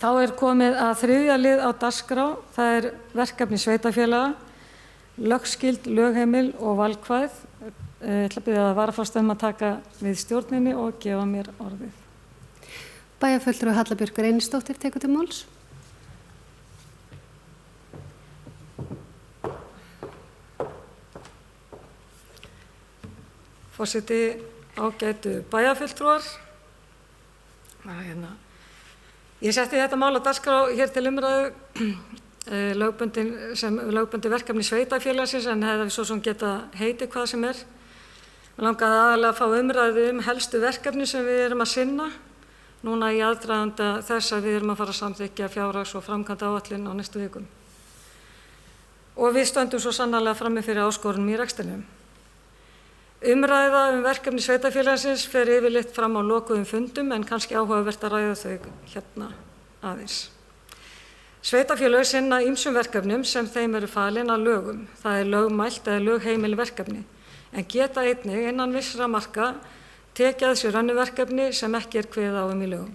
Þá komið að þriðja lið á dagskrá. Það verkefni sveitarfélaga, lögskild, lögheimil og valkvæð. Ég ætla að biðja varaforseta að taka við stjórninni og gefa mér orðið. Bæjarfulltrúi Halla Björk Reynisdóttir tekur til máls. Forseti, ágætu bæjarfulltrúar. Ég setti þetta mál á dagskrá hér til umræðu lögbundin verkefni sveitarfélagsins en hefði svo sem geta heitið hvað sem Mér langaði aðalega að fá umræðu helstu verkefni sem við erum að sinna núna í aðdraganda þess að við erum að fara að samþykkja fjárhags- og framkvæmdaáætlun á næstu vikum. Og við stöndum svo sannarlega frammi fyrir áskorunum í rekstrinum. Umræða verkefni sveitarfélagsins fer yfirleitt fram á lokuðum fundum en kannski áhugavert að ræða þau hérna aðeins. Sveitarfélög sinna ýmsum verkefnum sem þeim eru falin að lögum. Það lögmælt eða lögheimil verkefni en geta einnig innan vissra marka tekið að sér önnur verkefni sem ekki kveðið á í lögum.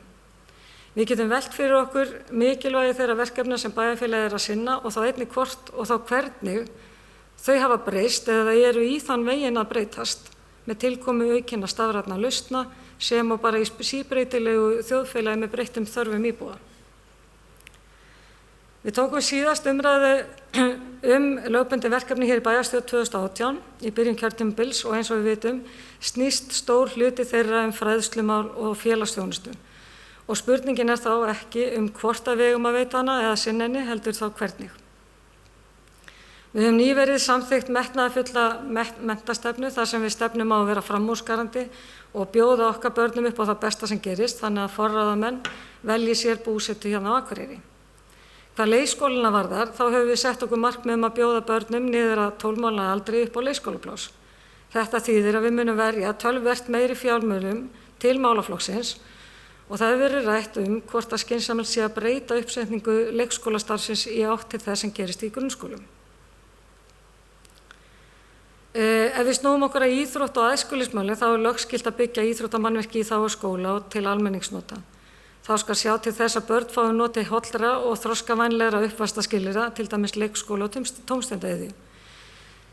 Við getum velt fyrir okkur mikilvægi þeirra verkefna sem bæjarfélagið að sinna og þá einnig hvort og þá hvernig þau hafa breyst eða eru í þann veginn að breytast með tilkomu aukinna stafrænna lausna sem og bara í síbreytilegu þjóðfélagi með breyttum þörfum íbúa. Við tókum síðast umræðu lögbundin verkefni hér í bæjarstjórn 2018 í byrjun kjörtímabils og eins og við vitum snýst stór hluti þeirra fræðslumál og félagsþjónustu. Og spurningin þá ekki hvort að við eigum að veita hana eða sinna henni heldur þá hvernig. Við höfum nýverið samþykkt metnaðarfulla menntastefnu þar sem við stefnum á að vera framúrskarandi og bjóða okkar börnum upp á það besta sem gerist þannig að forráðamenn velji sér búsetu hérna á Akureyri. Hvað leikskólana varðar þá höfum við sett okkur markmið að bjóða börnum niður að 12 mánaða aldri upp á leikskólapláss. Þetta þýðir að við munum verja töluvert meiri fjármunum til málaflokksins og það hefur verið rætt hvort að skynsamlegt sé að breyta uppsetningu leikskólastarfsins í átt til þess sem gerist í grunnskólum. Ef við snúum okkur að íþrótt- og æskulýðsmálum þá lögskylt að byggja íþróttamannvirki í þágu skóla og til almenningsnota. Þá skal sjá til þess að börn fái notið hollra og þroskavænlegra uppvaxtarskilyrða, til dæmis leikskóla og tómstundaiðju.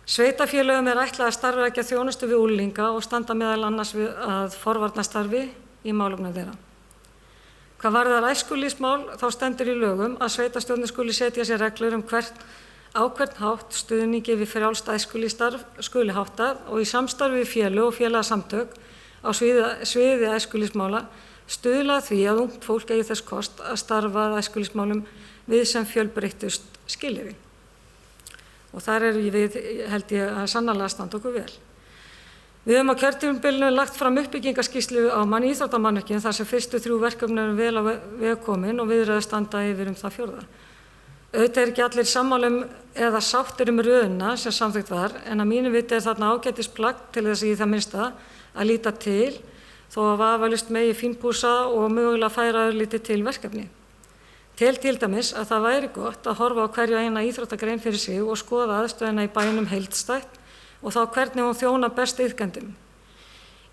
Sveitarfélögum ætlað að starfrækja þjónustu við unglinga og standa meðal annars við að forvarnastarfi í málefnum þeirra. Hvað varðar æskulýðsmál þá stendur í lögum að sveitarstjórnir skuli setja sér reglur á hvern hátt stuðningi við frjálst æskulýðsstarf skuli háttað og í samstarfi við félög og félagasamtök á sviði æskulýðsmála stuðla að því að ungt fólk eigi þess kost að starfa að æskulýðsmálum við sem fjölbreyttust skilyrði. Og þar við, held ég, að sannarlega standa okkur vel. Við höfum á kjörtímabilinu lagt fram uppbyggingaskýrslu á íþróttamannvirkjum þar sem fyrstu 3 verkefni eru vel á veg komin og viðræður standa yfir það 4. Auðvitað ekki allir sammála eða sáttir röðina sem samþykkt var en að mínu viti þarna ágætisplagg til þess í það minnsta að líta til þó að vafalaust megi fínpússa og mögulega færa örlítið til verkefni. Til dæmis að það væri gott að horfa á hverja eina íþróttagrein fyrir sig og skoða aðstöðuna í bænum heildstætt og þá hvernig hún þjónar best iðkendum.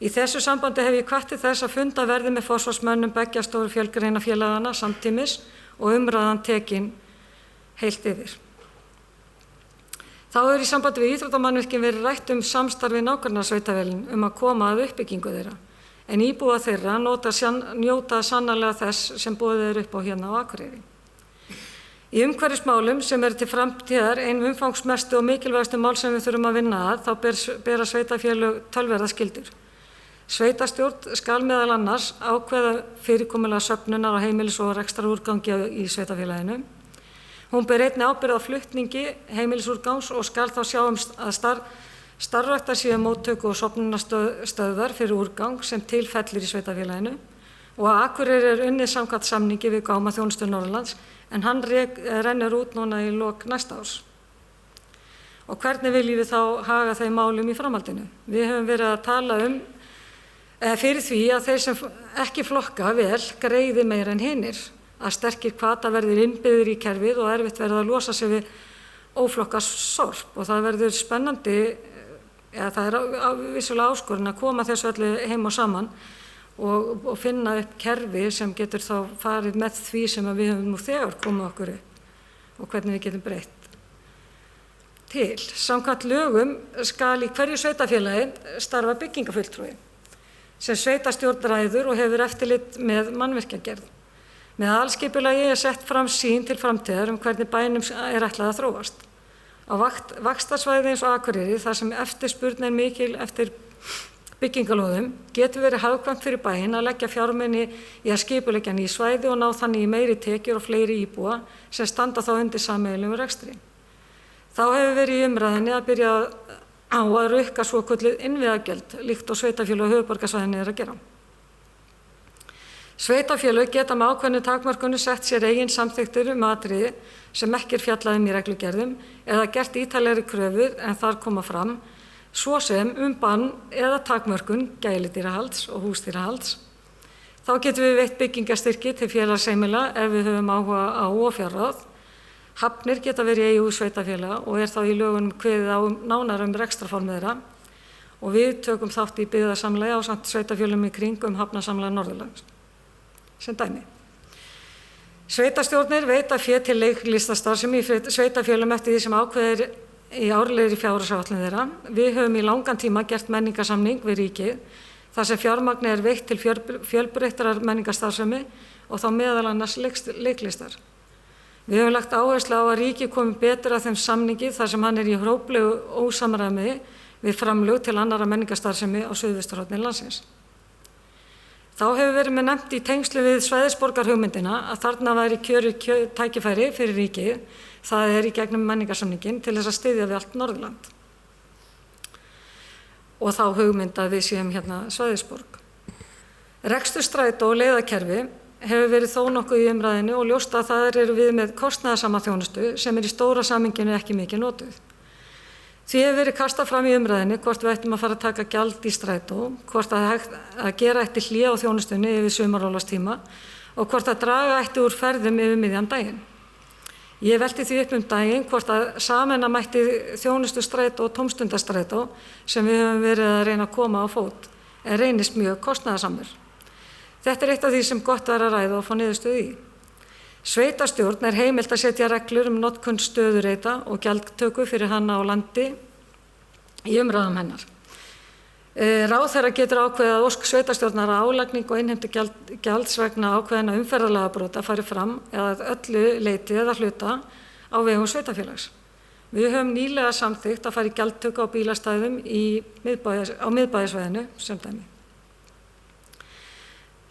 Í þessu sambandi hef ég hvatt til þess að funda verði með forsvarsmönnum beggja stóru fjölgreinafélagana samtímis og umræðan tekin heilt yfir. Þá í sambandi við íþróttamannvirkin verið rætt samstarfi nágrannasveitarfélögin að koma að uppbyggingu þeirra. En íbúa þeirra njóta sannarlega þess sem boðið upp á hérna á Akureyri. Í umhverfismálum sem til framtíðar ein umfangsmestu og mikilvægastu mál sem við þurfum að vinna að þá bera sveitarfélög töluverðar. Sveitarstjórn skal meðal annars ákveða fyrirkomulega söfnunar á heimilis- og rekstrarúrgangi í sveitarfélaginu. Hún ber einnig ábyrgð á flutningi heimilisúrgangs og skal þá sjá að starfræktar séu móttöku og sofnunarstöðvar fyrir úrgang sem tilfellir í sveitarfélaginu og að Akureyri unnið samkvæmt samningi við Gámaþjónustu Norðurlands en hann rennur út núna í lok næsta árs. Og hvernig viljum við þá haga þeim málum í framhaldinu? Við höfum verið að tala fyrir því að þeir sem ekki flokka vel greiði meira en hinir, að sterkir hvata verður innbyggðir í kerfið og erfitt verður að losa sig við óflokka sorp og það verður spennandi, það vissulega áskorun að koma þessu öllu heim og saman og finna upp kerfi sem getur þá farið með því sem við höfum nú þegar komið okkur upp og hvernig við getum breytt til. Samkvæmt lögum skal í hverju sveitarfélagi starfa byggingafulltrúi sem sveitarstjórn ræður og hefur eftirlit með mannvirkjagerð. Með aðalskipulagi sett fram sýn til framtíðar hvernig bænum ætlað að þróast. Á vaxtarsvæði eins og Akureyri, þar sem eftirspurn mikil eftir byggingalóðum, getur verið hagkvæmt fyrir bæinn að leggja fjármuni í að skipuleggja ný svæði og ná þannig í meiri tekjur og fleiri íbúa sem standa þá undir sameiginlegum rekstri. Þá hefur verið í umræðinni að byrja á að rukka svokölluð innviðagjöld, líkt og sveitarfélög á höfuðborgarsvæðinu að gera. Sveitarfélög geta með ákveðnu takmörkunum sett sér eigin samþykktir atriði sem ekki fjallað í reglugerðum eða gert ítarlegri kröfur en þar koma fram, svo sem bann eða takmörkun gæludýrahalds og húsdýrahalds. Þá getum við veitt byggingarstyrki til félagsheimila ef við höfum áhuga á og fjárráð. Hafnir geta verið í eigu sveitarfélaga og þá í lögunum kveðið á nánar rekstrarform þeirra og við tökum þátt í byggðasamlagi ásamt sveitarfélögum í kring hafnasamlag Norðurlands. Sem dæmi. Sveitarstjórnir veita fé til leiklistastarfsemi í sveitarfélögum eftir því sem ákveðir í árlegri fjárhagsáætlun þeirra. Við höfum í langan tíma gert menningarsamning við ríkið þar sem fjármagn veitt til fjölbreyttrar menningarstarfsemi og þá meðal annars leiklistar. Við höfum lagt áherslu á að ríkið komi betur að þeim samningi þar sem hann í hróplegu ósamræmi við framlög til annarra menningarstarfsemi á suðvesturhorni landsins. Þá hefur verið með nefnt í tengslu við svæðisborgarhugmyndina að þarna væri kjörið tækifæri fyrir ríkið, það í gegnum menningarsamninginn til þess að styðja við allt Norðurland. Og þá hugmynd að við séum svæðisborg. Rekstur strætó og leiðakerfi hefur verið þó nokkuð í umræðinu og ljóst að það eru við með kostnaðarsama þjónustu sem í stóra samhenginu ekki mikið notuð. Því hefur verið kastað fram í umræðinu hvort við ættum að fara að taka gjald í strætó, hvort að gera ætti hlé á þjónustunni yfir sumarorlofstíma og hvort að draga ætti úr ferðum yfir miðjan daginn. Ég velti því upp daginn hvort að sameina mætti þjónustu strætó og tómstundastrætó sem við höfum verið að reyna að koma á fót, en reynist mjög kostnaðarsamur. Þetta eitt af því sem gott var að ræða og fá niðurstöðu í. Sveitarstjórn heimilt að setja reglur notkun stöðureita og gjaldtöku fyrir hana á landi í umræðum hennar. Ráðherra getur ákveðið að ósk sveitarstjórnar að álagning og innheimtu gjalds vegna ákveðinna umferðarlagabrota fari fram eða öllu leyti eða hluta á vegum sveitarfélags. Við höfum nýlega samþykkt að fara í gjaldtöku á bílastæðum á miðbæjarsvæðinu sem dæmi.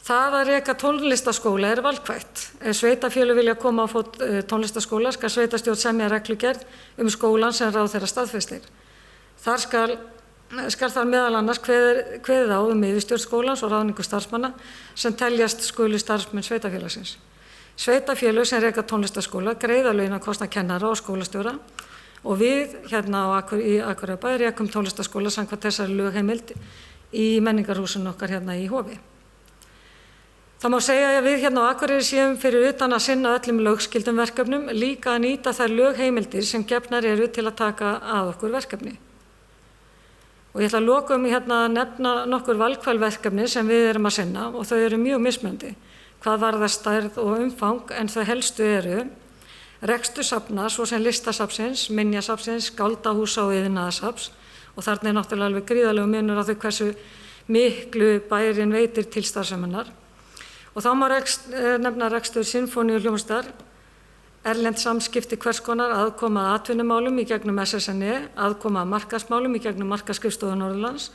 Það að reka tónlistaskóla valkvætt. Ef sveitarfélög vilja koma á fót tónlistaskóla skal sveitarstjórn semja reglugerð skólann sem ráðherra staðfestir. Þar skal meðal annars kveðið á yfirstjórn skólans og ráðningu starfsmanna sem teljast skulu starfsmenn sveitarfélagsins. Sveitarfélög sem reka tónlistaskóla greiða launakostnað kennara og skólastjóra og við í Akureyrarbæ rekum tónlistaskóla samkvæmt þessari lögheimild í menningarhúsinu okkar í Hofi. Það má segja að við á Akureyri séum fyrir utan að sinna öllum lögskildum verkefnum líka að nýta þær lögheimildir sem gefnar eru til að taka að okkur verkefni. Og ég ætla að lokum að nefna nokkur valkvæl verkefni sem við erum að sinna og þau eru mjög mismunandi. Hvað varðar stærð og umfang en þau helstu eru rekstur safna svo sem listasafnsins, minjasafnsins, skáldahúsa og iðnaðarsafns og þarna náttúrulega alveg gríðarlegur munur á því hversu miklu bærinn veitir til starfseminnar. Og þá má nefna rekstur sinfóníuhljómsveitar, erlend samskipti hvers konar, aðkoma að atvinnumálum í gegnum SSNE, aðkoma að markaðsmálum í gegnum Markaðsskrifstofu Norðurlands,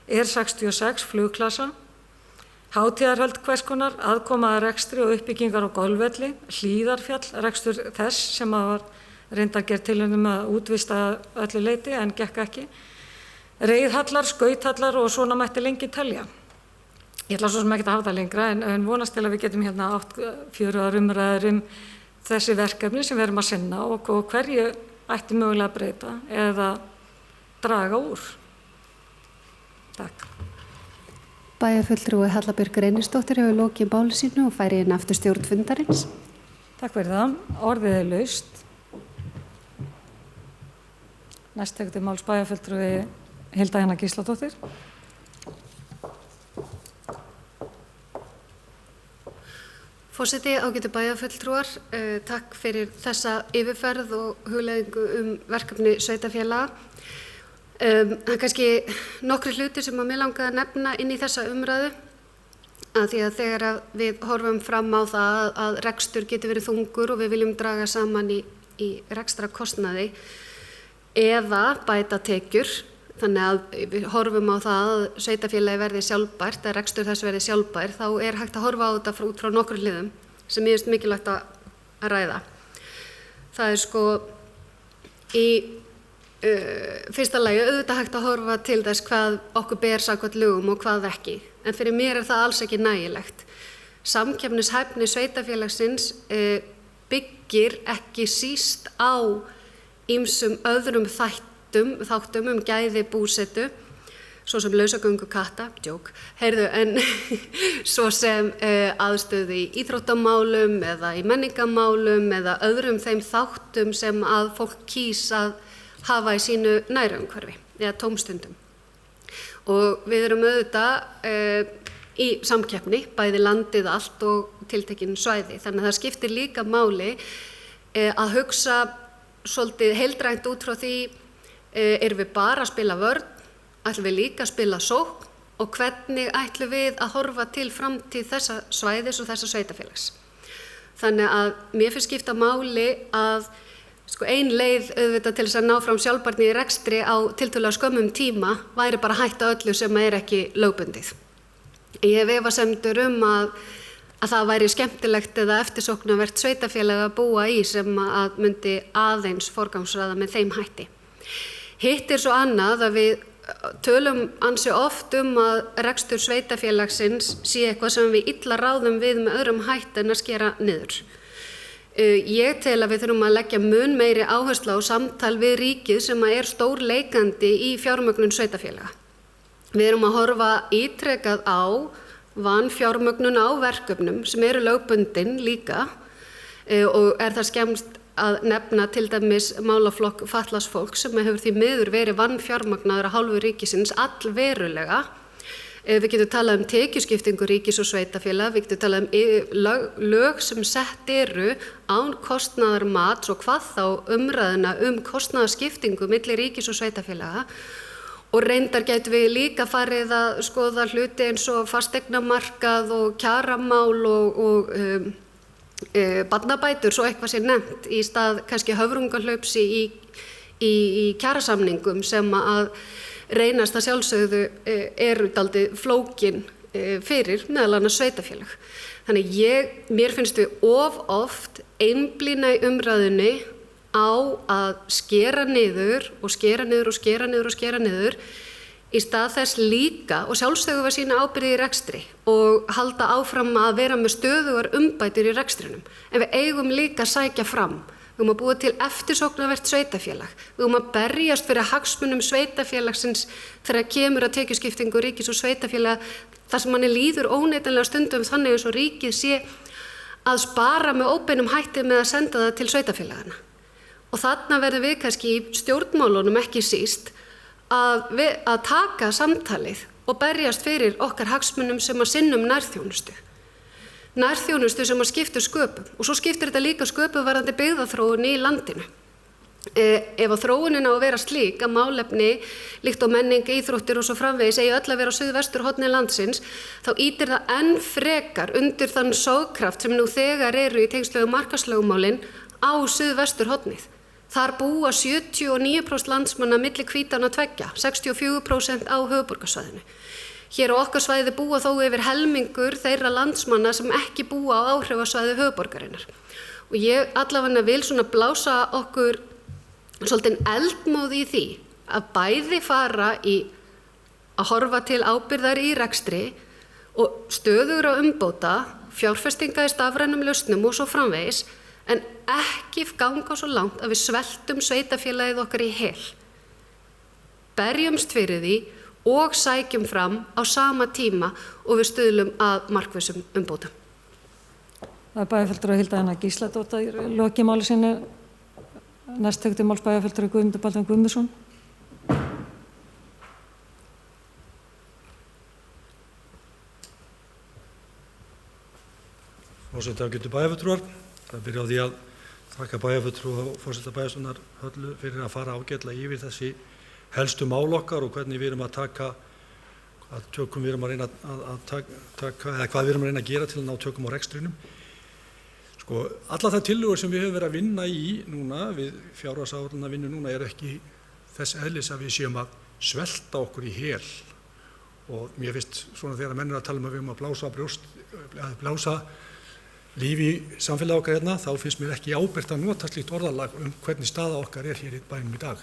R66 flugklasa, hátíðarhöld hvers konar, aðkoma að rekstri og uppbyggingar á golfvelli, Hlíðarfjall, rekstur þess sem var reyndar gerð tilraun að útvista öllu leyti en gekk ekki, reiðhallar, skauthallar og svona mætti lengi telja. Ég ætla svo sem ekki að hafa það lengra en vonast til að við getum átt fjörugar umræður þessi verkefni sem við erum að sinna og hverju ætti mögulega að breyta eða draga úr. Takk. Bæjarfulltrúi Halla Björk Reynisdóttir hefur lokið máli sínu og færi inn aftur stjórn fundarins. Takk fyrir það. Orðið laust. Næst tekur til máls bæjarfulltrúi Hilda Jana Gísladóttir. Forseti, ágætu bæjarfulltrúar, takk fyrir þessa yfirferð og hugleiðingu verkefni sveitarfélaga. Það kannski nokkrir hlutir sem að mig langaði að nefna inn í þessa umræðu, að því að þegar við horfum fram á það að rekstur getur verið þungur og við viljum draga saman í rekstrakostnaði eða bæta tekjur, þannig að við horfum á það að sveitarfélagi verði sjálfbært, að rekstur þess verði sjálfbær, þá er hægt að horfa á þetta út frá nokkrum hliðum sem ég finnst mikilvægt að ræða. Það er í fyrsta lagi auðvitað hægt að horfa til þess hvað okkur ber samkvæmt lögum og hvað ekki, en fyrir mér er það alls ekki nægilegt. Samkeppnishæfni sveitarfélagsins byggir ekki síst á ýmsum öðrum þáttum gæði búsetu, svo sem lausagöngu katta, en svo sem aðstöðu í íþróttamálum eða í menningamálum eða öðrum þeim þáttum sem að fólk kýs að hafa í sínu nærumhverfi eða tómstundum. Og við erum auðvitað í samkeppni, bæði landið allt og tiltekin svæði, þannig að það skiptir líka máli að hugsa svolítið heildrænt út frá því, erum við bara að spila vörn, ætlum við líka að spila sókn og hvernig ætlum við að horfa til framtíð þessa svæðis og þessa sveitarfélags. Þannig að mér finnst skipta máli að ein leið auðvitað til þess að ná fram sjálfbærni í rekstri á tiltölulega skömmum tíma væri bara að hætta öllu sem er ekki lögbundið. Ég hef efasemdir að það væri skemmtilegt eða eftirsóknarvert sveitarfélag að búa í sem að myndi aðeins forgangsraða með þeim hætti. Hitt er svo annað að við tölum ansi oft að rekstur sveitarfélagsins sé eitthvað sem við illa ráðum við með öðrum hætti en að skera niður. Ég tel að við þurfum að leggja mun meiri áherslu á samtal við ríkið sem er stórleikandi í fjármögnun sveitarfélaga. Við erum að horfa ítrekað á vanfjármögnun á verkefnum sem eru lögbundin líka og er það skemmst að nefna til dæmis málaflokk fatlaðs fólks sem hefur því miður verið vanfjármagnaður af hálfu ríkisins allverulega. Við getum talað tekjuskiptingu ríkis og sveitarfélaga, við getum talað lög sem sett eru án kostnaðarmats og hvað þá umræðuna kostnaðarskiptingu milli ríkis og sveitarfélaga. Og reyndar getum við líka farið að skoða hluti eins og fasteignamarkað og kjaramál og barnabætur, svo eitthvað sé nefnt í stað kannski höfrungahlaups í kjarasamningum sem að reynast að sjálfsögðu eru dálítið flókin fyrir meðal annars sveitarfélag. Þannig mér finnst við of oft einblína í umræðunni á að skera niður og skera niður og skera niður og skera niður í stað þess líka og sjálfsögðu að sína ábyrgð í rekstri og halda áfram að vera með stöðugar umbætur í rekstrinum. En við eigum líka að sækja fram. Við eigum að búa til eftirsóknarvert sveitarfélag. Við eigum að berjast fyrir hagsmunum sveitarfélagsins þegar kemur að tekjuskiptingu ríkis og sveitarfélag þar sem manni líður óneitanlega stundum þannig eins og ríkið sé að spara með óbeinum hætti með að senda það til sveitarfélagana. Og þarna verðum við kannski í stjórnmálunum ekki síst að taka samtalið og berjast fyrir okkar hagsmunum sem að sinnum nærþjónustu. Nærþjónustu sem að skiptir sköpum og svo skiptir þetta líka sköpum varðandi byggðaþróun í landinu. Ef að þróunin á að vera slík að málefni líkt og menning, íþróttir og svo framvegis eigi öll að vera á suðvesturhorni landsins, þá ýtir það enn frekar undir þann sóðkraft sem nú þegar eru í tengslegu markaðslögumálin á suðvesturhornið. Þar búa 79% landsmanna milli hvítanna tveggja, 64% á höfuðborgarsvæðinu. Hér á okkar svæði búa þó yfir helmingur þeirra landsmanna sem ekki búa á áhrifasvæði höfuðborgarinnar. Og ég allavega vil svona blása okkur svolítið eldmóð í því að bæði fara í að horfa til ábyrgðar í rekstri og stöðugra umbóta, fjárfestinga í stafrænum lausnum og svo framvegis, en ekki ganga svo langt að við sveltum sveitarfélagið okkar í hel. Berjumst fyrir því og sækjum fram á sama tíma og við stuðlum að markvissum umbótum. Það er bæjarfulltrúi Hilda Anna Gísladóttir loki máli sinni. Næst tekur til máls bæjarfulltrúi Guðmundur Baldvin Guðmundsson. forseta ágætu bæjarfulltrúar. Það byrja á því að þakka bæjarfulltrúa og forseta bæjarstjórnar Höllu fyrir að fara ágætlega yfir þessi helstu mál okkar og hvernig við erum að taka, hvað tökum við erum að reyna að taka, eða hvað við erum að reyna að gera til að ná tökum á rekstrinum. Sko, allar þær tillögur sem við höfum verið að vinna í núna, við fjárhagsáætlunina vinnu núna, er ekki þess eðlis að við séum að svelta okkur í hel. Og mér finnst svona þegar menn eru að tala um að við erum að blása líf í samfélagi okkar hérna, þá finnst mér ekki ábyrgt að nota slíkt orðalag hvernig staða okkar hér í bænum í dag.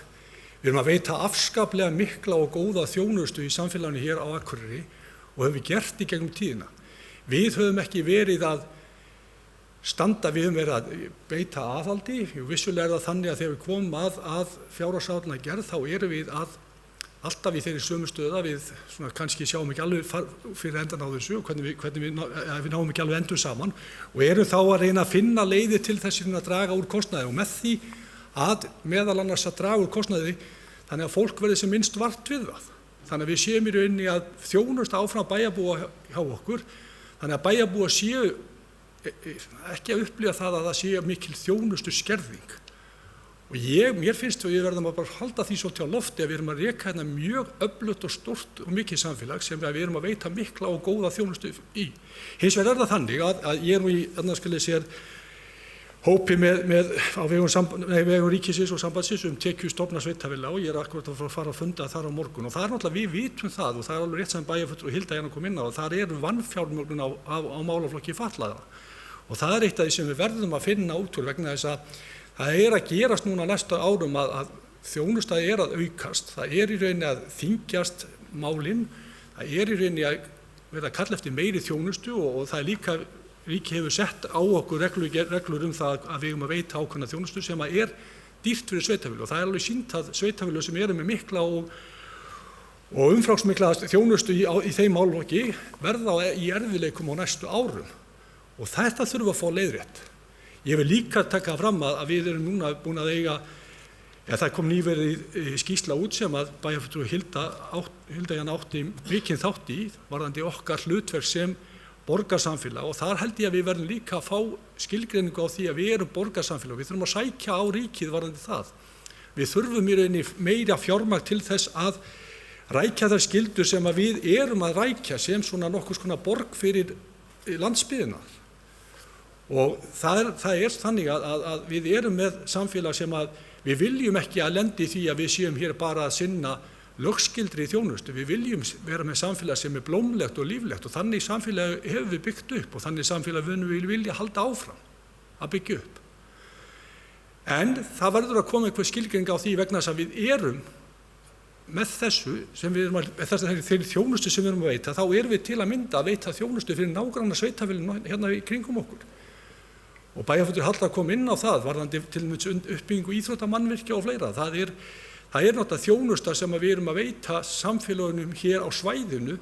Við erum að veita afskaplega mikla og góða þjónustu í samfélaginu hér á Akureyri og höfum við gert í gegnum tíðina. Við höfum ekki verið að standa, við höfum verið að beita aðhaldi. Vissulega það þannig að þegar við komum að fjárhagsáætlunina gerð, þá erum við alltaf í þeirri sömu stöðu að við svona kannski sjáum ekki alveg fyrir endan á þessu, hvernig við náum ekki alveg endur saman og erum þá að reyna að finna leiðir til þess að draga úr kostnaði og með því að meðal annars að draga úr kostnaði þannig að fólk verði sem minnst vart við það. Þannig að við séum í rauninni að þjónust áfram bæjarbúa hjá okkur, þannig að bæjarbúa séu ekki að upplifa það að það sé mikil þjónustu skerðing. Og mér finnst að við verðum að bara halda því svolítið á lofti að við erum að reka hérna mjög öflugt og stórt og mikið samfélag sem við erum að veita mikla og góða þjónustu í. Hins vegar það þannig að ég nú í annarskilið sér hópi á vegum ríkisins og sambandsins tekjustofna sveitarfélaga og ég akkurat að fara að funda þar á morgun og það náttúrulega við vitum það og það alveg rétt sem bæjarfulltrúi Hilda hérna kom inn á og þar vanfjármögnun á málaflokki fatlaðra og það eitt af því sem við verðum að finna út úr vegna þess að það að gerast núna næsta árum að þjónustaði að aukast, það í rauninni að þyngjast málin, það í rauninni að vera að kalla eftir meiri þjónustu og það líka, ríki hefur sett á okkur reglur það að við að veita ákveðna þjónustu sem að dýrt fyrir sveitarfélög og það alveg sýnt að sveitarfélög sem eru með mikla og umfangsmikla þjónustu í þeim málaflokki verða í erfiðleikum á næstu árum og þetta þurfa að fá leiðrétt. Ég vil líka taka fram að við erum núna búin að eiga, það kom nýverið skýrsla út sem að bæjarfulltrúi Hilda átti mikinn þátt í, varðandi okkar hlutverk sem borgarsamfélag og þar held ég að við verðum líka að fá skilgreiningu á því að við erum borgarsamfélag og við þurfum að sækja á ríkið varðandi það. Við þurfum í rauninni meira fjármagn til þess að rækja þær skyldur sem að við erum að rækja sem svona nokkurs konar borg fyrir landsbyggðina. Og það er þannig að við erum með samfélag sem að við viljum ekki að lendi því að við séum hér bara að sinna lögskildri þjónustu. Við viljum vera með samfélag sem er blómlegt og líflegt og þannig samfélag hefur við byggt upp og þannig samfélag við vilja halda áfram að byggja upp. En það verður að koma einhver skilgreining á því vegna þess að við erum með þessu sem við erum þeirri þjónustu sem við erum að veita, þá erum við til að mynda að veita þjónustu fyrir nágranna sveitarfélögin hérna í kringum okkur. Og bæjarfulltrúi Halla kom inn á það varðandi til uppbyggingu íþróttamannvirkja og fleira. Það er náttúrulega þjónusta sem við erum að veita samfélagunum hér á svæðinu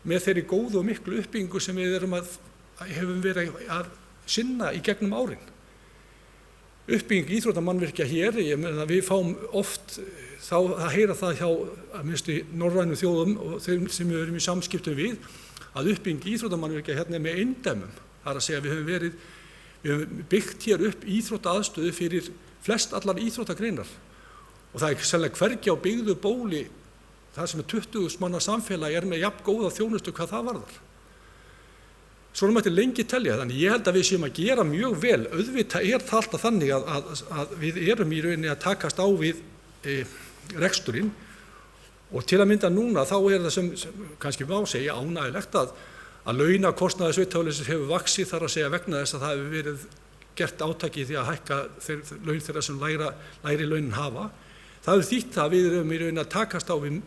með þeirri góðu og miklu uppbyggingu sem við hefum verið að sinna í gegnum árin. Uppbygging íþróttamannvirkja hér, við fáum oft að heyra það hjá að minnstu norrænu þjóðum og þeim sem við erum í samskiptum við að uppbygging íþróttamannvirkja hérna með eindæmum. Það er að segja að við höfum byggt hér upp íþróttaaðstöðu fyrir flest allar íþróttagreinar og það sennilega hvergi á byggðu bóli það sem 20.000 manna samfélag með jafn góða þjónustu hvað það varðar. Svona mætti lengi telja, þannig ég held að við séum að gera mjög vel, auðvitað það alltaf þannig að við erum í rauninni að takast á við reksturinn og til að mynda núna þá það sem kannski má segja ánægjulegt að launakostnaður sveitarfélagsins hefur vaxið þar að segja vegna þess að það hefur verið gert átaki því að hækka laun þeirra sem lægri launin hafa. Það hefur þýtt að við erum í rauninni að takast á við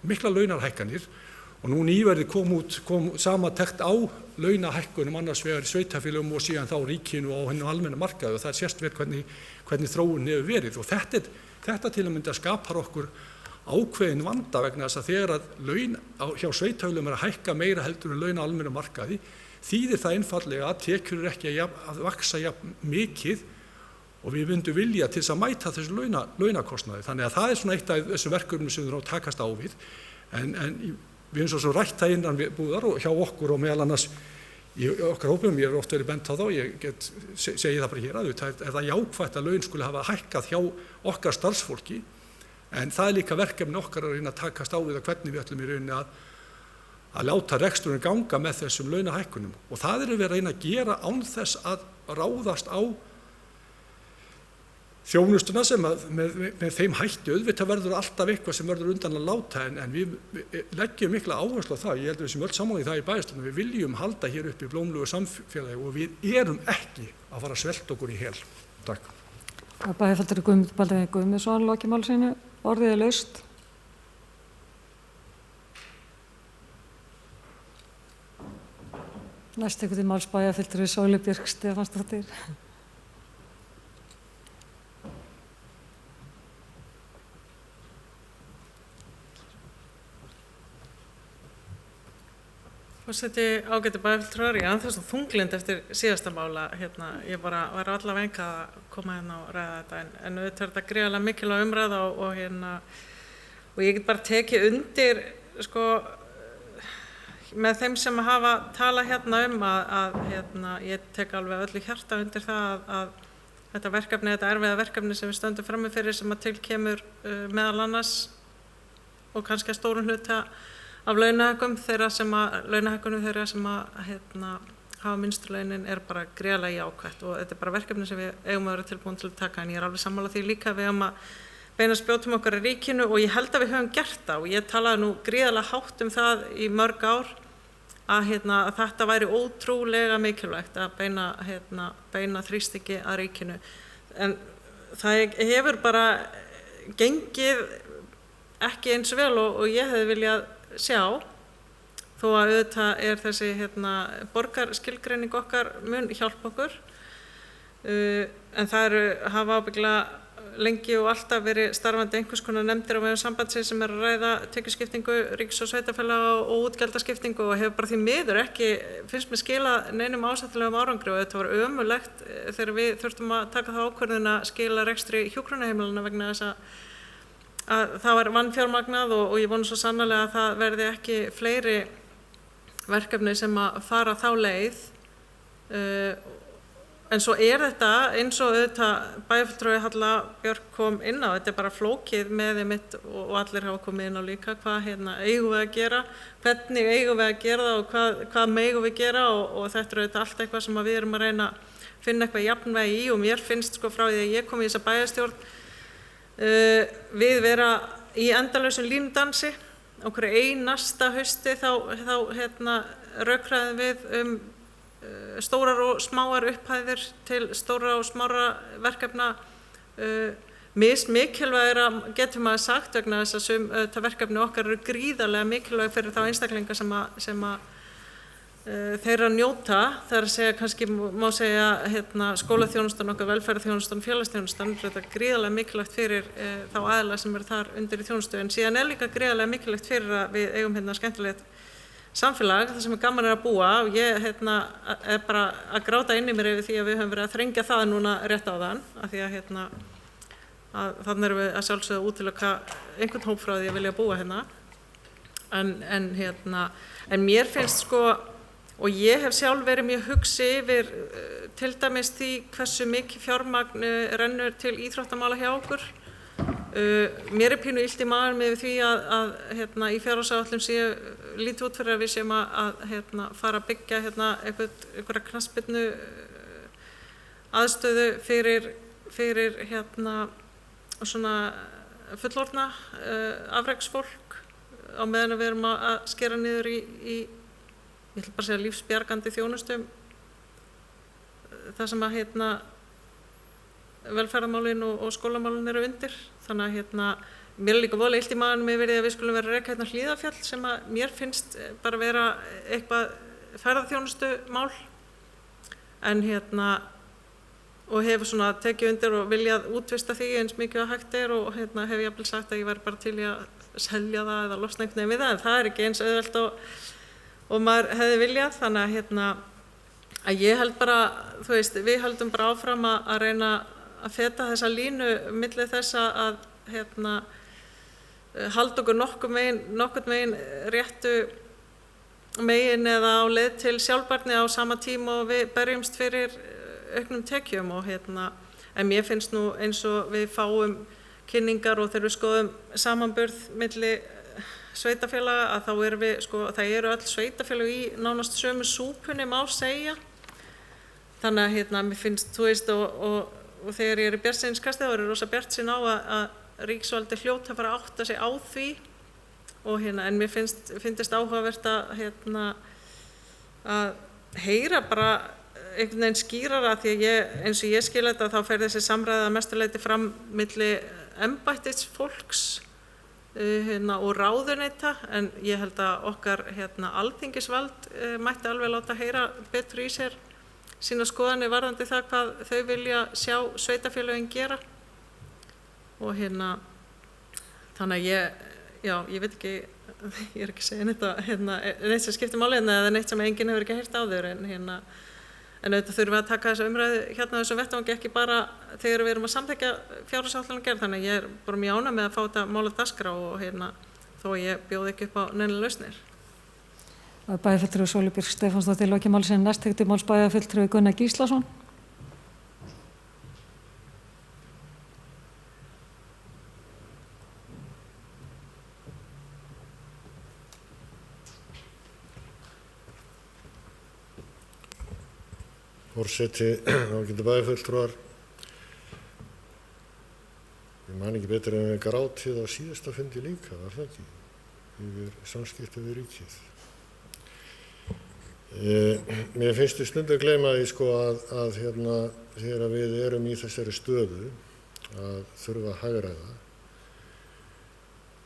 mikla launarhækkanir og nú nýverið kom samantekt á launahækkunum annars vegar í sveitarfélögum og síðan þá ríkinu og á hinum almenna markaði og það sést verið hvernig þróun hefur verið og þetta til að mynda skapar okkur ákveðin vanda vegna þess að þegar að laun hjá sveitarfélögum að hækka meira heldur en laun á almenna markaði þýðir það einfaldlega að tekjur ekki að vaxa jafn mikið og við myndum vilja til þess að mæta þessu launakostnaði. Þannig að það er svona eitt af þessu verkefnum sem við erum að takast á við en við erum svo rætt það innan búðar og hjá okkur og meðal annars í okkar hópum, ég oft verið bent á þá, ég segi það bara hér að það jákvætt að laun skuli hafa hækkað hjá okkar starfsfólki, en það líka verkefni okkar að reyna að takast á við að hvernig við ætlum í rauninni að láta reksturinn ganga með þessum launahækkunum. Og það erum við að reyna að gera án þess að ráðast á þjónustuna sem með þeim hætti. Auðvitað verður alltaf eitthvað sem verður undan að láta, en við leggjum mikla áherslu á það. Ég heldur við sem öll sammála í það í bæjarstjórninni, við viljum halda hér uppi blómlegu samfélagi og við erum ekki að fara að svelta okkur í hel. Takk. Bæjarfulltrúi Guðmundur Baldvin Guðmundsson, lokið máli sínu, orðið er laust. Næst tekur til máls bæjarfulltrúi Sólu Björk Stefánsdóttir. Forseti, ágæti bæjarfulltrúar, ég þess að þunglynd eftir síðasta mála, ég bara var allavega enga að koma hérna og ræða þetta, en auðvitað er þetta gríðarlega mikilvæg umræða og ég get bara tekið undir, sko, með þeim sem hafa talað hérna að ég tek alveg öllu hjarta undir það að þetta verkefni, þetta erfiða verkefni sem við stöndum frammi fyrir sem að til kemur meðal annars og kannski að stórum hluta af launahækkunum þeirra sem hafa minnstu launin er bara gríðarlega jákvætt og þetta er bara verkefni sem við eigum að vera tilbúin til að taka, en ég er alveg sammála því líka við eigum að beina spjótum okkar í ríkinu og ég held að við höfum gert það og ég talaði nú gríðarlega hátt um það í mörg ár að þetta væri ótrúlega mikilvægt að beina þrýstingi að ríkinu, en það hefur bara gengið ekki eins vel og ég hefði viljað sjá, þó að auðvitað er þessi borgarskilgreining okkar mun hjálpa okkur, en það hafa ábyggilega lengi og alltaf verið starfandi einhvers konar nefndir á vegum sambandsins sem að ræða tekjuskiptingu ríkis- og sveitarfélaga og útgjaldaskiptingu og hefur bara því miður ekki, finnst mér skila neinum ásættilegum árangri og þetta var ömurlegt þegar við þurftum að taka þá ákvörðun að skila rekstri hjúkrunarheimilana vegna þess að það var vanfjármagnað og ég vona svo sannarlega að það verði ekki fleiri verkefni sem að fara þá leið, en svo er þetta eins og auðvitað bæjarfulltrúi Halla Björk kom inn á, þetta er bara flókið með mitt og allir hafa komið inn á líka, hvað eigum við að gera, hvernig eigum við að gera það og hvað megum við gera og þetta er auðvitað allt eitthvað sem við erum að reyna að finna eitthvað jafnvægi í og mér finnst sko frá því að ég kom í þessa bæjarstjórn við vera í endalausum línudansi okkur einasta hausti þá rökræðum við stórar og smáar upphæðir til stóra og smára verkefna mismikilvægra getur maður sagt vegna þess að þetta verkefni okkar eru gríðarlega mikilvæg fyrir þá einstaklinga sem að þeirra njóta, það er að segja kannski má segja skólaþjónustan okkar, velferðarþjónustan, félagsþjónustan, þetta er gríðarlega mikilvægt fyrir þá aðila sem eru þar undir í þjónustu, en síðan er líka gríðarlega mikilvægt fyrir að við eigum skemmtilegt samfélag, það sem er gaman að búa og ég er bara að gráta inn í mér yfir því að við höfum verið að þrengja það núna rétt á þann, af því að þannig erum við að sjálfsögða að útiloka einhvern hóp frá því að vilja búa en mér finnst sko og ég hef sjálf verið mjög hugsi yfir til dæmis því hversu mikið fjármagn rennur til íþróttamála hjá okkur. Mér er pínu illt í maganum yfir því að í fjárhagsáætlun sé lítið út fyrir að við séum að fara að byggja einhverja knattspyrnu aðstöðu fyrir svona fullorðna afreksfólk á meðan við erum að skera niður í ég ætla bara að segja lífsbjargandi þjónustum það sem að velferðarmálin og skólamálin eru undir, þannig að mér er líka voðalega illt í maganum yfir því að við skulum vera að reka Hlíðarfjall sem að mér finnst bara vera eitthvað ferðarþjónustumál en og hefur svona tekið undir og viljað útvista því eins mikið að hægt er og hef ég jafnvel sagt að ég væri bara til í að selja það eða losna einhvern veginn við það, en það er ekki eins auðvelt og maður hefði viljað, þannig að ég held bara, þú veist, við heldum bara áfram að reyna að feta þessa línu milli þess að halda okkur nokkurn veginn réttu megin eða á leið til sjálfbærni á sama tíma og við berjumst fyrir auknum tekjum og en mér finnst nú eins og við fáum kynningar og þegar við skoðum samanburð milli sveitafélaga að þá erum við, það eru öll sveitafélag í nánast sömu súpunni má segja. Þannig að mér finnst, þú veist, og þegar ég er í bjartsýniskasti þá er ég rosa bjartsýn á að ríkisvaldi hljóta að fara að átta sig á því og en mér finnst áhugavert að heyra bara einhvern veginn skýrara því að eins og ég skil þetta þá fer þessi samræða að mestu leyti fram milli embættisfólks og ráðuneyta en ég held að okkar alþingisvald mætti alveg láta heyra betur í sér sína skoðanir varðandi það hvað þau vilja sjá sveitarfélögin gera og þannig að ég veit ekki, ég er ekki að segja neitt sem skiptir máli eða neitt sem enginn hefur ekki heyrt áður en auðvitað þurfum við að taka þessa umræðu á þessum vettvangi ekki bara þegar við erum að samþykkja fjárhagsáætlanagerð þannig að ég er bara mjög ánægð með að fá þetta mál á dagskrá og þó ég bjóð ekki upp á neinar lausnir. Bæjarfulltrúi Sóley Björk Stefánsdóttir loki máli sinni næst tekur til máls bæjarfulltrúi Gunnar Gíslason. Forseti, ágætu bæjarfulltrúar. Ég man ekki betur en við grátið á síðasta fundi líka, var það ekki? Yfir samskipti við ríkið. Mér finnst ég stundum að gleyma því að þegar við erum í þessari stöðu að þurfa að hagræða.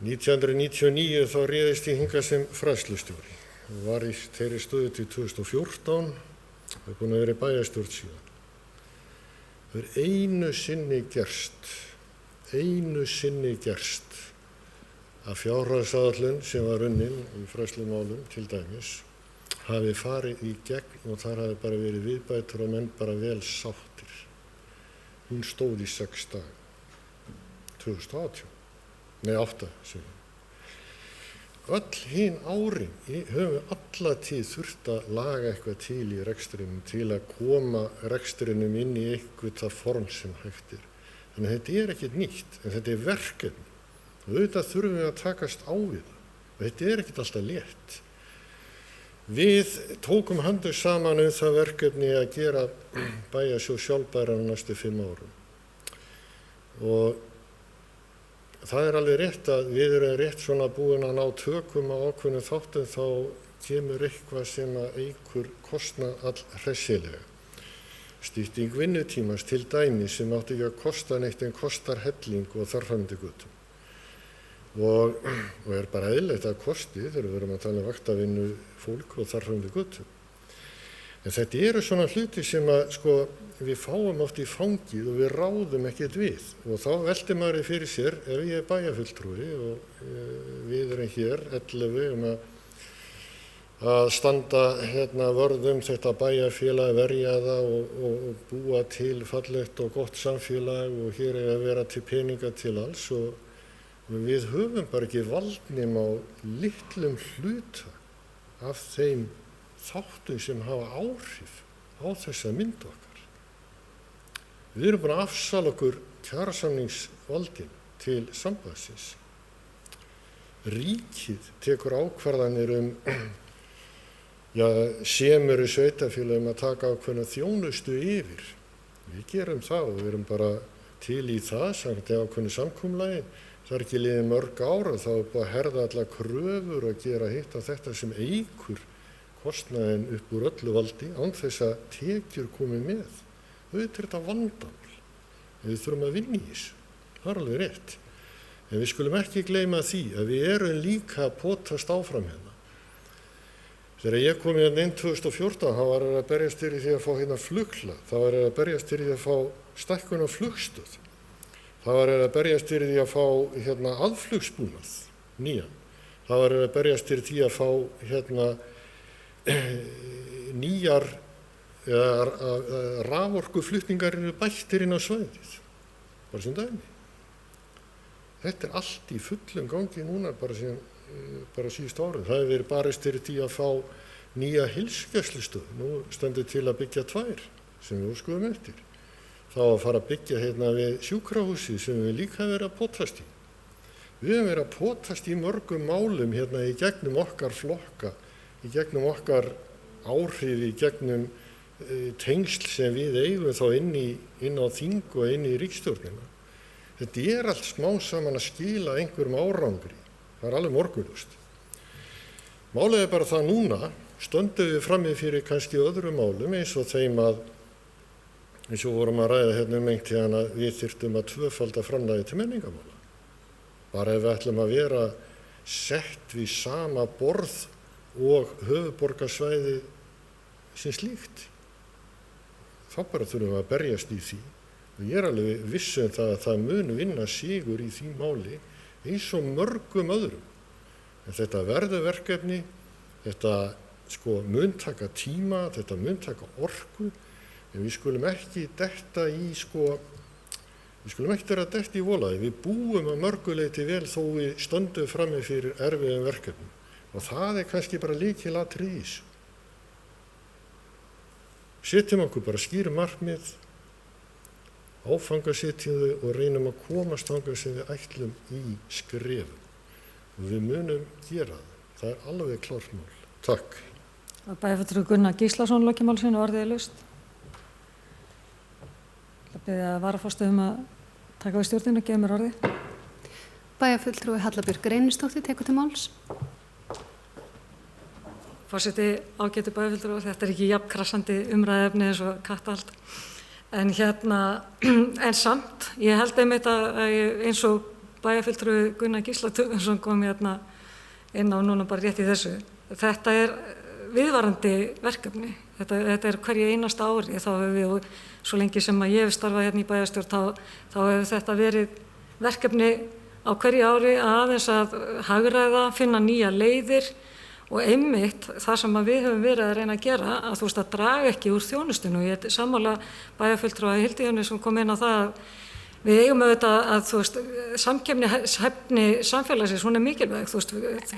1999 þá réðist ég hingað sem fræðslustjóri og var í þeirri stöðu til 2014. Það er búin að vera í bæjarstjórn síðan. Það er einu sinni gerst að fjárhagsáætlun sem var unnin í fræðslumálum til dæmis hafi farið í gegn og þar hafi bara verið viðbætur og menn bara vel sáttir. Hún stóð í 6 daga. 2018. Nei, 8 segjum. Öll hin árin höfum við alla tíð þurft að laga eitthvað til í rekstrinum til að koma rekstrinum inn í eitthvað það form sem hægt er. Þannig að þetta er ekkert nýtt, en þetta er verkefni. Og auðvitað þurfum við að takast á við það. Og þetta er ekkert alltaf létt. Við tókum höndum saman það verkefni að gera Bæjarsjóð sjálfbæran næstu 5 árum. Og það er alveg rétt að við erum rétt svona búin að ná tökum á ákveðnum þáttum þá kemur eitthvað sem að eykur kostnað allhressilega. Stytting vinnutímans til dæmis sem átti ekki að kosta neitt en kostar helling og þar fram til götum. Og er bara eðlilegt að kosti þegar við erum að tala vaktavinnu fólk og þar fram til götum. En þetta eru svona hluti sem að við fáum oft í fangið og við ráðum ekkert við. Og þá veltir maður fyrir sér, ef ég er bæjarfulltrúi og við erum hér 11 að standa vörð þetta bæjarfélag, verja það og búa til fallegt og gott samfélag og hér er að vera til peninga til alls og við höfum bara ekki valdnum á litlum hluta af þeim þáttum sem hafa áhrif á þessa mynd okkar. Við erum búin að afsala okkur kjarasamningsvaldin til sambandsins. Ríkið tekur ákvarðanir semur sveitarfélögum að taka ákveðna þjónustu yfir. Við gerum það og við erum bara til í það samkvæmt ákveðnu samkomulagi. Það er ekki liðið mörg ár og þá er búið að herða allar kröfur og gera hitt á þetta sem eykur kostnaðin upp úr öllu valdi án þess að tekjur komi með. Auðvitað er þetta vandamál. Við þurfum að vinna í þessu. Það er alveg rétt. En við skulum ekki gleyma því að við erum líka að potast áfram hérna. Þegar ég kom hérna inn 2014 þá var að berjast fyrir því að fá flugla. Það var að berjast fyrir því að fá stækkun á flugstöð. Það var að berjast fyrir því að fá aðflugsbúnað nýjan. Það var að berjast fyrir því að fá nýjar raforkuflutningar eru bættir inn á svæðið, bara sem dæmi. Þetta er allt í fullum gangi núna bara síðan bara síðustu árin. Það hefur verið barist fyrir því að fá nýja heilsugæslustöð. Nú stendur til að byggja 2 sem við óskuðum eftir. Þá að fara að byggja hérna við sjúkrahúsið sem við líka verið að potast í. Við hefum verið að potast í mörgum málum hérna í gegnum okkar flokka, í gegnum okkar áhrif, í gegnum tengsl sem við eigum þá inn á þing og inn í ríkisstjórnina. Þetta er allt smá saman að skila einhverjum árangri. Það er alveg morgunljóst. Málið er bara það núna, stöndum við frammi fyrir kannski öðrum málum eins og þeim að, eins og vorum að ræða hérna einhvern tíðan að við þyrftum að 2-falda framlagið til menningarmála. Bara ef við ætlum að vera sett við sama borð og höfuðborgarsvæðið sem slíkt. Þá bara þurfum við að berjast í því. Og ég er alveg viss það að það mun vinna sigur í því máli eins og mörgum öðrum. En þetta verður verkefni, þetta mun taka tíma, þetta mun taka orku, en við skulum ekki detta í við skulum ekki vera detta í volaði. Við búum að mörguleyti vel þó við stöndum frammi fyrir erfiðum verkefnum. Og það er kannski bara lykilatriði í þessu. Setjum okkur bara skýr markmið, áfangasetjum þau og reynum að komast þangað sem við ætlum í skrefum. Og við munum gera það. Það er alveg klárt mál. Takk. Bæjarfulltrúi Gunnar Gíslason lokið máli sínu, orðið er laust. Það byrja varaforstöðum að taka við stjórninu og gefa mér orðið. Bæjarfulltrúi Hallabjörg Reynisdóttir tekur til máls. Forseti, ágætu bæjarfulltrúi, þetta er ekki jafn krassandi umræðefni eins og kattahald. En en samt, ég held einmitt að eins og bæjarfulltrúi Gunnar Gíslason kom inn á núna bara rétt í þessu. Þetta er viðvarandi verkefni. Þetta er hverju einasta ári. Þá hefur við, svo lengi sem að ég hef starfað í bæjarstjórn, þá hefur þetta verið verkefni á hverju ári að aðeins að hagræða, finna nýja leiðir og einmitt það sem við höfum verið að reyna að gera, að draga ekki úr þjónustinu. Ég er sammála bæjarfulltrúa Hildi Jónu sem kom inn á það að við eigum auðvitað að samkeppnishæfni samfélagsins, hún er mikilvæg,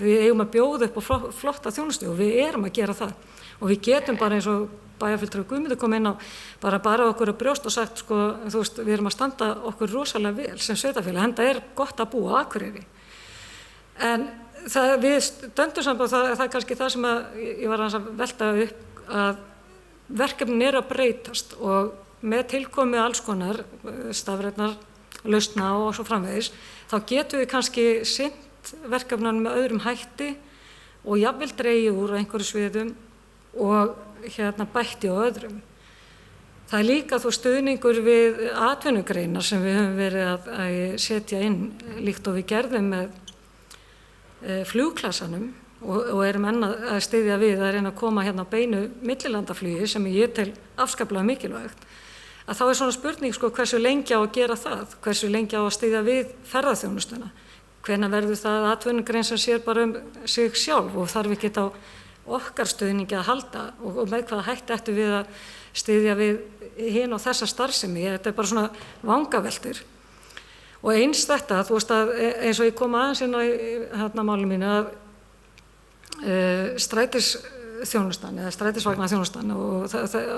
við eigum að bjóða upp á flotta þjónustu og við erum að gera það. Og við getum bara eins og bæjarfulltrúi Guðmundur kom inn á, bara okkur að brjóst og sagt, við erum að standa okkur rosalega vel sem sveitarfélag, enda er gott að búa á Akureyri. En við stöndum saman, það er kannski það sem ég var að velta upp, að verkefnin eru að breytast og með tilkomi alls konar stafrænnar lausna og svo framvegis, þá getum við kannski sinnt verkefnunum með öðrum hætti og jafnvel dregið úr einhverju sviðum og bætti á öðrum. Það er líka stuðningur við atvinnugreinar sem við höfum verið að setja inn, líkt og við gerðum með flugklassanum og erum enn að styðja við að reyna að koma beinu millilandaflugi sem ég tel afskaplega mikilvægt. Að þá er svona spurning hversu lengi á að gera það, hversu lengi á að styðja við ferðaþjónustuna, hvenær verður það atvinnugrein sem sér bara sig sjálf og þarf ekki á okkar stuðningi að halda og með hvaða hætti ættu við að styðja við hin og þessa starfsemi. Þetta er bara svona vangaveltur. Og eins þetta, eins og ég kom aðeins inn á málum mínu að strætisþjónustan eða strætisvagnaþjónustan og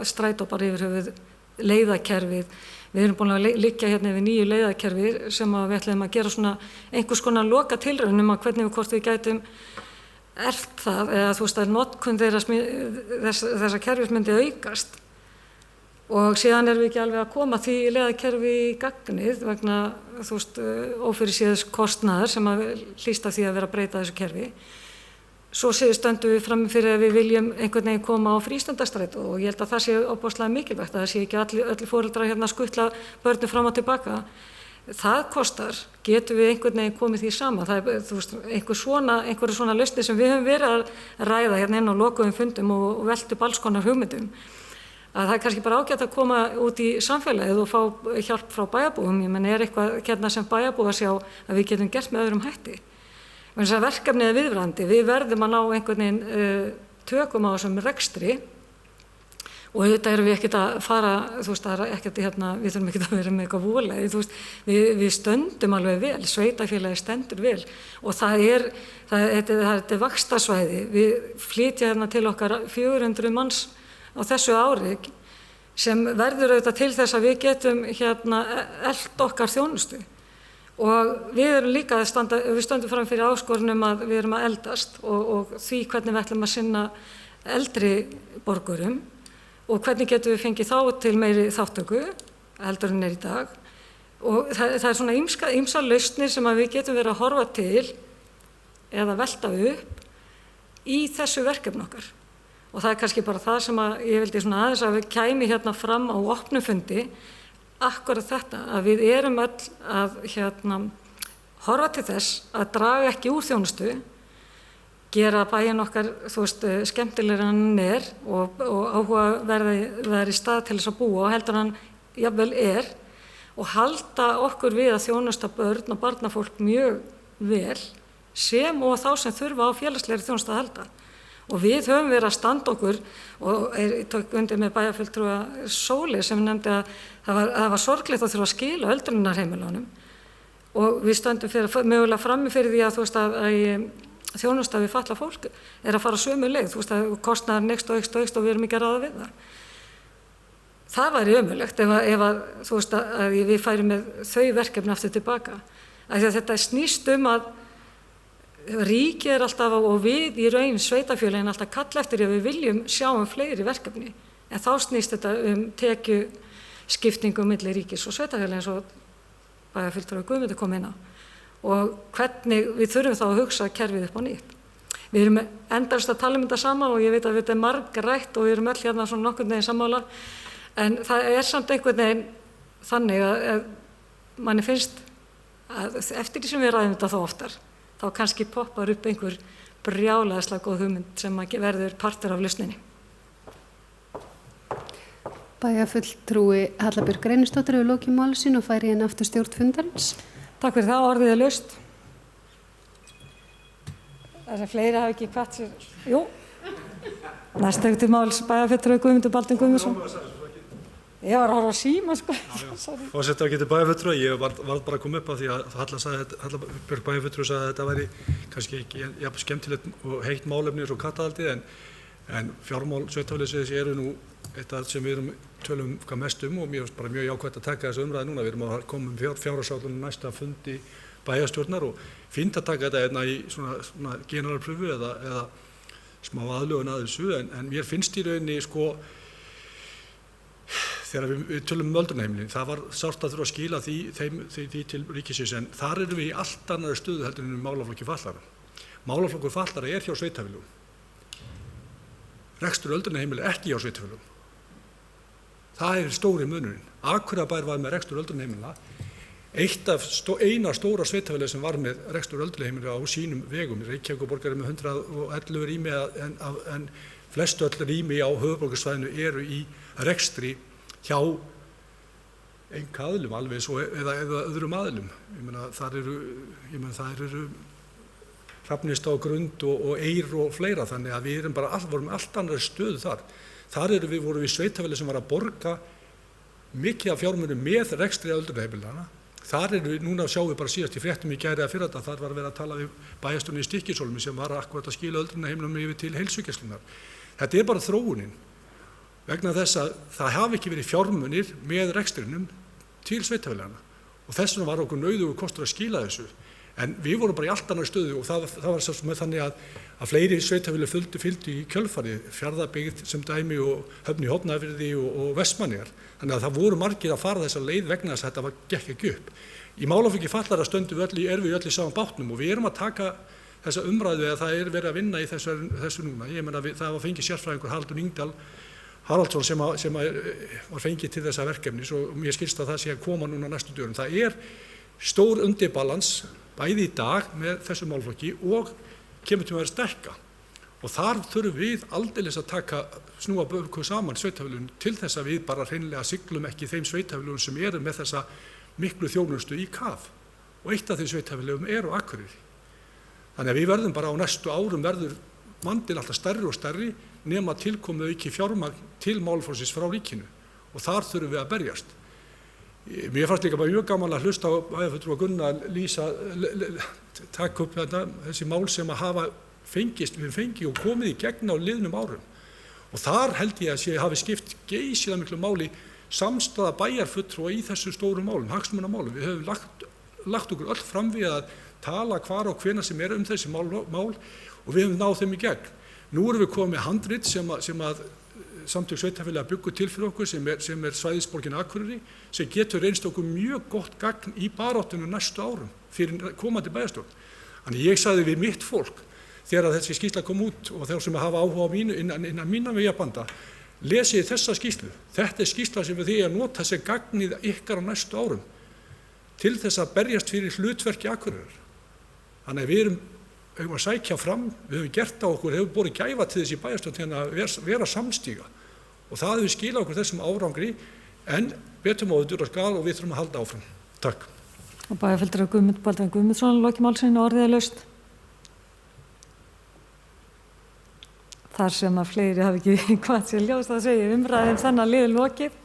strætó bara yfir höfuð leiðakerfið. Við erum búin að liggja yfir nýju leiðakerfi sem við ætlum að gera svona einhvers konar loka tilraunum að hvernig hvort við gætum erft það eða að notkun þessa kerfis myndi aukast. Og síðan erum við ekki alveg að koma því leiðakerfi í gagnið vegna ófyrirséðs kostnaðar sem hlýst af því að vera að breyta þessu kerfi. Svo stöndum við fram fyrir að við viljum einhvern veginn koma á frístundastrætó og ég held að það sé ofboðslega mikilvægt, að það sé ekki öll foreldrar skutla börnum fram og tilbaka. Það kostar, getum við einhvern veginn komið því saman. Það er einhverju svona lausnir sem við höfum verið að ræða inn á lokuðum fundum og velta upp alls konar hugmyndum. Að það er kannski bara ágætt að koma út í samfélagið og fá hjálp frá bæjarbúum. Ég menn, er eitthvað sem bæjarbúa sjá að við getum gert með öðrum hætti. Þess að verkefnið er viðvarandi, við verðum að ná einhvern veginn tökum á þessum rekstri Og auðvitað erum við ekkert að fara, þú veist, það ekkert við þurfum ekkert að vera með eitthvað volæði, þú veist, við stöndum alveg vel, sveitarfélagi stendur vel og þetta er vaxtarsvæði. Við flytja til okkar 400 manns á þessu ári sem verður auðvitað til þess að við getum elt okkar þjónustu. Og við erum líka við stöndum fram fyrir áskorunum að við erum að eldast og því hvernig við ætlum að sinna eldri borgurum og hvernig getum við fengið þá til meiri þáttöku heldur en í dag. Og það er svona ýmsar lausnir sem að við getum verið að horfa til eða velta upp í þessu verkefni okkar. Og það er kannski bara það sem að ég vildi svona aðeins að við kæmi fram á opnum fundi akkurat þetta, að við erum öll að horfa til þess að draga ekki úr þjónustu, gera bæinn okkar, þú veist, skemmtilegur hann er og áhugaverðari stað til þess að búa og heldur hann jafnvel og halda okkur við að þjónusta börn og barnafólk mjög vel sem og þá sem þurfa á félagslegri þjónustu að halda. Og við höfum verið að standa okkur og ég tók undir með bæjarfulltrúa Sóli sem nefndi að það var sorglegt að þurfa að skila öldrunarheimilunum og við stöndum mögulega frammi fyrir því að þú veist að þjónusta við fatlað fólk að fara sömu leið, þú veist að kostnaðurinn eykst og við erum ekki að ráða við það. Það væri ömurlegt ef þú veist að við færum með þau verkefni aftur tilbaka. Af því að þetta snýst að ríkið alltaf og við í raun sveitarfélögin alltaf kalla eftir að við viljum sjá fleiri verkefni. En þá snýst þetta tekjuskiptingu milli ríkis og sveitarfélögin eins og bæjarfulltrúi Guðmundur kom inn á. Og hvernig við þurfum þá að hugsa kerfið upp á nýtt. Við erum endalaust að tala þetta sama og ég veit að þetta er margrætt og við erum öll svona nokkurn veginn sammála. En það er samt einhvern veginn þannig að manni finnst að eftir því sem við ræðum þetta þá oftar, þá kannski poppar upp einhver brjálæðislega góð hugmynd sem verður partur af lausninni. Bæjarfulltrúi Halla Björk Reynisdóttir hefur lokið máli sínu og færi aftur stjórn fundarins. Takk fyrir það, orðið er laust. Það sem fleiri hafa ekki hvatt sér. Jú, næst til máls bæjarfulltrúi Guðmundur Baldvin Guðmundsson. Ég var að horfa á síma, sko. Forseti ágæti bæjarfulltrúi, ég var bara að koma upp á því að Halla Björk bæjarfulltrúi sagði að þetta væri kannski ekki jafn skemmtilegt og heitt málefni og kattahaldið en fjármál sveitarfélagsins eru nú eitthvað sem við tölum hvað mest og mér finnst bara mjög jákvætt að taka þessu umræði núna. Við erum að koma fjárhagsáætlun næsta fundi bæjarstjórnar og fínt að taka þetta í svona generalpröfu eða smá aðlögun að þessu en mér finnst í rauninni sko þegar við tölum öldrunarheimilin, það var sárt að þurfa að skila því til ríkisins en þar erum við í allt annari stöðu heldur en málaflokki fallara. Málaflokkur fallara hjá sveitarfélögum. Rekstur öldrunarheimila ekki hjá sveitarfélögum. Það stóri munurinn. Akureyrarbær var með rekstur öldrunarheimila. Eina stóra sveitarfélagi sem var með rekstur öldrunarheimila á sínum vegum. Reykjavíkurborgar með 111 rými en flestu öll rými á höfuðborgarsvæðinu eru í rekstri hjá einkaaðilum alveg svo eða öðrum aðilum. Það eru Hrafnista og Grund og Eyr og fleira þannig að við vorum allt annari stöðu þar. Þar vorum við sveitarfélagi sem var að borga mikið af fjármunum með rekstri öldrunarheimilana. Þar núna sjáum við bara síðast í fréttum í gær eða fyrradag, þar var verið að tala við bæjarstjórinn í Stykkishólmi sem var akkúrat að skila öldrunarheimilunum yfir til heilsugæslunnar. Þetta er bara þróunin vegna þess að það hafi ekki verið fjármunir með rekstrinum til sveitarfélagana og þess vegna var okkur nauðugur kostur að skila þessu. En við vorum bara í allt annarri stöðu og það var svo með þannig að fleiri sveitarfélög fylgdu í kjölfarið, Fjarðabyggð sem dæmi og Höfn í Hornafirði og Vestmannaeyjar. Þannig að það voru margir að fara þessa leið vegna þess að þetta gekk ekki upp. Í málaflokki fallara stöndum við öll í saman bátnum og við erum að taka þessa umræðu að það verið að vinna í þessu núna. Ég meina það var fengið sérfræðingur Haraldur Ingdal Haraldsson sem var fengið til þessa verkefnis og mér skilst að það sé að koma núna næstu dögum. Það stór undirbalans bæði í dag með þessu málflokki og kemur til að vera sterka. Og þar þurfum við aldeilis að snúa böku saman sveitarfélögum til þess að við bara hreinlega siglum ekki þeim sveitarfélögum sem eru með þessa miklu þjónustu í kaf. Og eitt af þeim sveitarfélögum á Akureyri. Þannig að við verðum bara á næstu árum verður vandinn alltaf stærri og stærri nema tilkomu auki fjármagn til málaflokksins frá ríkinu og þar þurfum við að berjast. Mér fannst líka bara mjög gaman að hlusta á bæjarfulltrúa Gunnar lýsa, taka upp þessi mál sem að hafa við fengið og komið í gegn á liðnum árum. Og þar held ég að hafi skipt geysilega miklu máli samstaða bæjarfulltrúa í þessu stóru málum, hagsmunamálum. Við höfum lagt okkur öll fram við að tala hvar og hvenær sem þessi mál og við höfum náð þeim í gegn. Nú erum við komið með handrit sem að Samtök sveitarfélaga byggu til fyrir okkur sem er svæðisborgin Akureyri sem getur reynst okkur mjög gott gagn í baráttunum næstu árum fyrir komandi bæjarstjórn. Þannig ég sagði við mitt fólk þegar þessi skýrsla kom út og þeir sem hafa áhuga á innan mína vegabanda, lesið þessa skýrslu. Þetta er skýrsla sem við að nota sem gagnið ykkar á næstu árum til þess að berjast fyrir hlutverki Akureyrar. Þannig við höfum að sækja fram, við höfum gert á okkur, hefur borið gæfa til þessi bæjarstjórn að vera samstíga og það hefur skilað okkur þessum árangri en betur má auðvitað skal og við þurfum að halda áfram. Takk. Og bæjarfulltrúi Guðmund Baldvin Guðmundsson loki málsins orðið laust. Þar sem að fleiri hafi ekki hvað sér ljóst að segja umræðum þennan lið lokið.